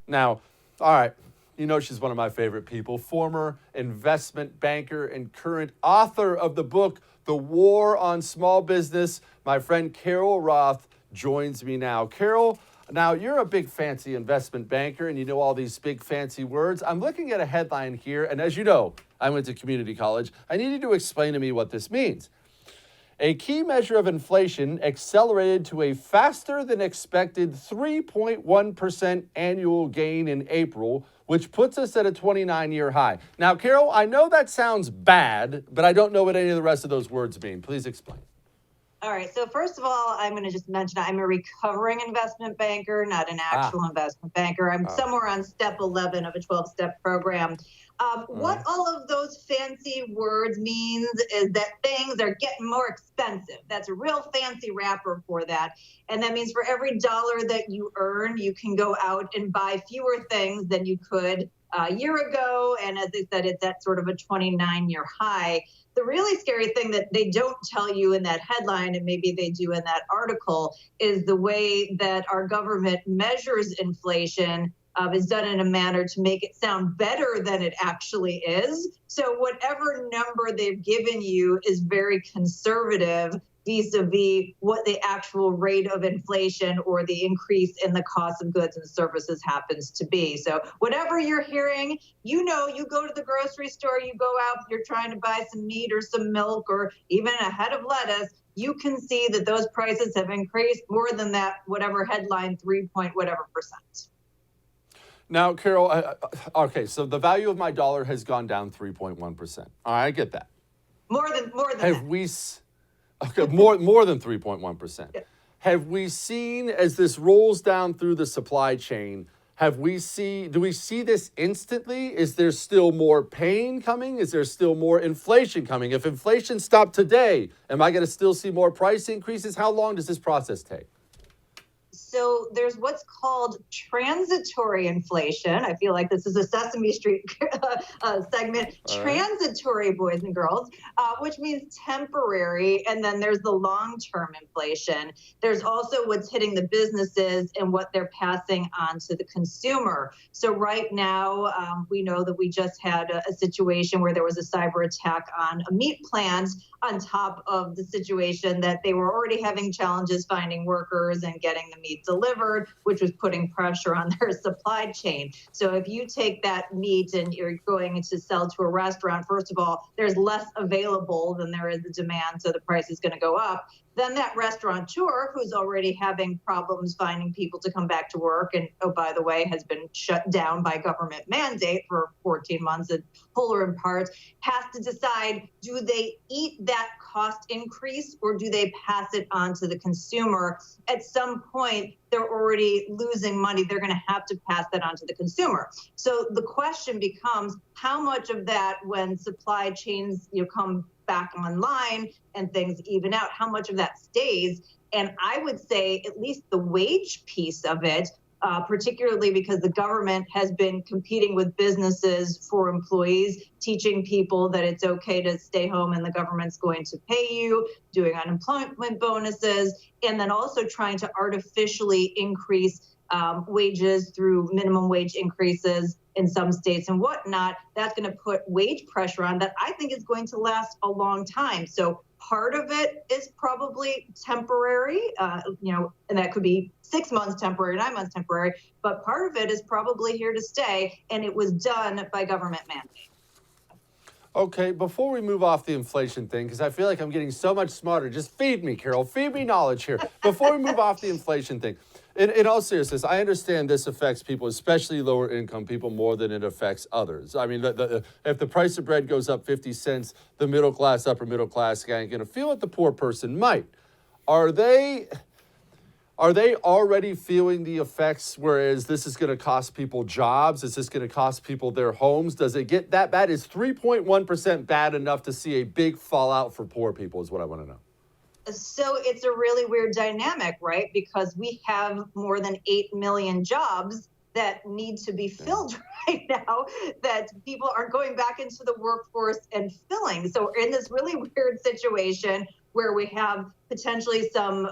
Now, all right, you know she's one of my favorite people, former investment banker and current author of the book, The War on Small Business. My friend Carol Roth joins me now. Carol, now you're a big fancy investment banker and you know all these big fancy words. I'm looking at a headline here, and as you know, I went to community college. I need you to explain to me what this means. A key measure of inflation accelerated to a faster than expected 3.1% annual gain in April, which puts us at a 29-year high. Now, Carol, I know that sounds bad, but I don't know what any of the rest of those words mean. Please explain. All right. So first of all, I'm going to just mention I'm a recovering investment banker, not an actual investment banker. I'm somewhere on step 11 of a 12-step program. What all of those fancy words means is that things are getting more expensive. That's a real fancy wrapper for that. And that means for every dollar that you earn, you can go out and buy fewer things than you could a year ago. And as I said, it's at sort of a 29-year high. The really scary thing that they don't tell you in that headline, and maybe they do in that article, is the way that our government measures inflation is done in a manner to make it sound better than it actually is. So whatever number they've given you is very conservative vis-a-vis what the actual rate of inflation or the increase in the cost of goods and services happens to be. So whatever you're hearing, you know, you go to the grocery store, you go out, you're trying to buy some meat or some milk or even a head of lettuce, you can see that those prices have increased more than that, whatever headline, 3 point whatever percent. Now, Carol, okay, so the value of my dollar has gone down 3.1%. All right, I get that. More than that. Okay, more than 3.1%. Yeah. Have we seen, as this rolls down through the supply chain, do we see this instantly? Is there still more pain coming? Is there still more inflation coming? If inflation stopped today, am I going to still see more price increases? How long does this process take? So there's what's called transitory inflation. I feel like this is a Sesame Street segment. Transitory, boys and girls, which means temporary. And then there's the long-term inflation. There's also what's hitting the businesses and what they're passing on to the consumer. So right now, we know that we just had a situation where there was a cyber attack on a meat plant, on top of the situation that they were already having challenges finding workers and getting the meat delivered, which was putting pressure on their supply chain. So if you take that meat and you're going to sell to a restaurant, first of all, there's less available than there is the demand, so the price is going to go up. Then that restaurateur, who's already having problems finding people to come back to work, and oh, by the way, has been shut down by government mandate for 14 months in whole or in part, has to decide, do they eat that cost increase or do they pass it on to the consumer? At some point, they're already losing money. They're going to have to pass that on to the consumer. So the question becomes, how much of that, when supply chains come back online and things even out, how much of that stays? And I would say at least the wage piece of it, particularly because the government has been competing with businesses for employees, teaching people that it's okay to stay home and the government's going to pay you, doing unemployment bonuses, and then also trying to artificially increase wages through minimum wage increases in some states and whatnot. That's going to put wage pressure on that I think is going to last a long time. So part of it is probably temporary, and that could be 6 months temporary, 9 months temporary, but part of it is probably here to stay, and it was done by government mandate. Okay, before we move off the inflation thing, because I feel like I'm getting so much smarter, just feed me, Carol, feed me knowledge here. Before we move off the inflation thing, in all seriousness, I understand this affects people, especially lower income people, more than it affects others. I mean, if the price of bread goes up 50 cents, the middle class, upper middle class guy ain't going to feel it. The poor person might. Are they already feeling the effects, whereas this is going to cost people jobs? Is this going to cost people their homes? Does it get that bad? Is 3.1% bad enough to see a big fallout for poor people is what I want to know. So it's a really weird dynamic, right? Because we have more than 8 million jobs that need to be filled right now, that people aren't going back into the workforce and filling. So we're in this really weird situation where we have potentially some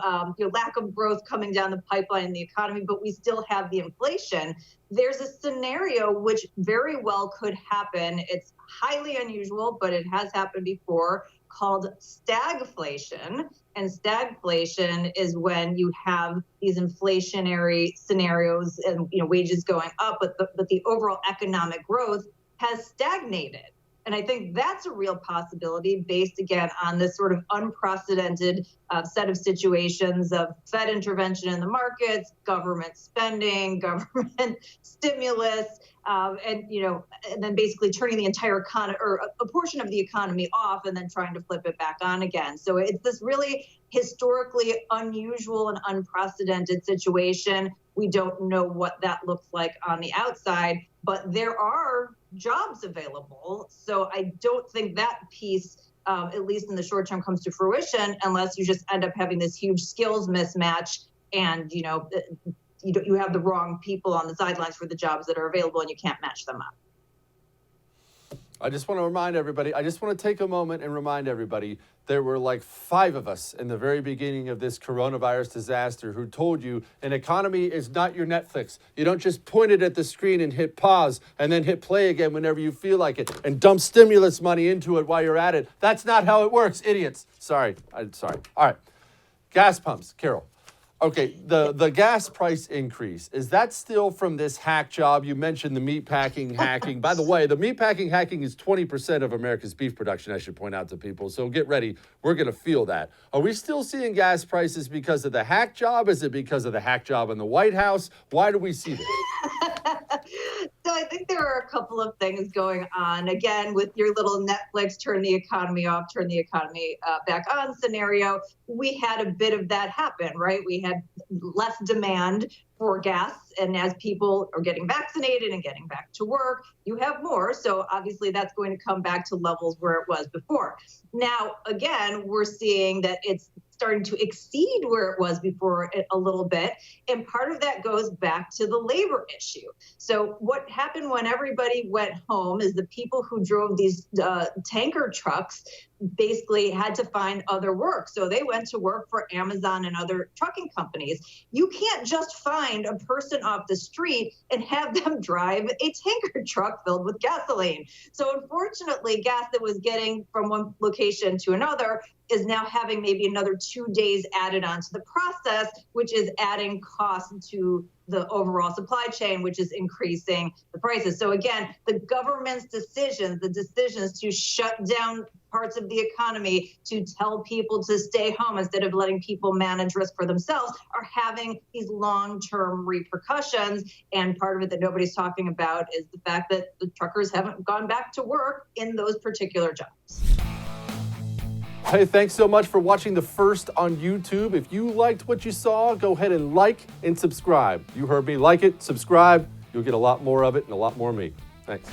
lack of growth coming down the pipeline in the economy, but we still have the inflation. There's a scenario which very well could happen. It's highly unusual, but it has happened before, called stagflation. And stagflation is when you have these inflationary scenarios and wages going up, but the overall economic growth has stagnated. And I think that's a real possibility based, again, on this sort of unprecedented set of situations of Fed intervention in the markets, government spending, government stimulus, and then basically turning the entire economy or a portion of the economy off and then trying to flip it back on again. So it's this really historically unusual and unprecedented situation. We don't know what that looks like on the outside, but there are jobs available. So I don't think that piece, at least in the short term, comes to fruition unless you just end up having this huge skills mismatch and, you have the wrong people on the sidelines for the jobs that are available and you can't match them up. I just want to take a moment and remind everybody, there were like 5 of us in the very beginning of this coronavirus disaster who told you an economy is not your Netflix. You don't just point it at the screen and hit pause and then hit play again whenever you feel like it and dump stimulus money into it while you're at it. That's not how it works, idiots. Sorry. All right. Gas pumps, Carol. Okay, the gas price increase, is that still from this hack job? You mentioned the meatpacking hacking. By the way, the meatpacking hacking is 20% of America's beef production, I should point out to people. So get ready. We're going to feel that. Are we still seeing gas prices because of the hack job? Is it because of the hack job in the White House? Why do we see this? So I think there are a couple of things going on. Again, with your little Netflix, turn the economy off, turn the economy back on scenario, we had a bit of that happen, right? We had less demand for gas. And as people are getting vaccinated and getting back to work, you have more. So obviously that's going to come back to levels where it was before. Now, again, we're seeing that it's starting to exceed where it was before a little bit. And part of that goes back to the labor issue. So what happened when everybody went home is the people who drove these tanker trucks basically had to find other work. So they went to work for Amazon and other trucking companies. You can't just find a person off the street and have them drive a tanker truck filled with gasoline. So unfortunately, gas that was getting from one location to another is now having maybe another 2 days added onto the process, which is adding cost to the overall supply chain, which is increasing the prices. So again, the government's decisions, the decisions to shut down parts of the economy, to tell people to stay home instead of letting people manage risk for themselves, are having these long-term repercussions. And part of it that nobody's talking about is the fact that the truckers haven't gone back to work in those particular jobs. Hey, thanks so much for watching The First on YouTube. If you liked what you saw, go ahead and like and subscribe. You heard me. Like it, subscribe. You'll get a lot more of it and a lot more of me. Thanks.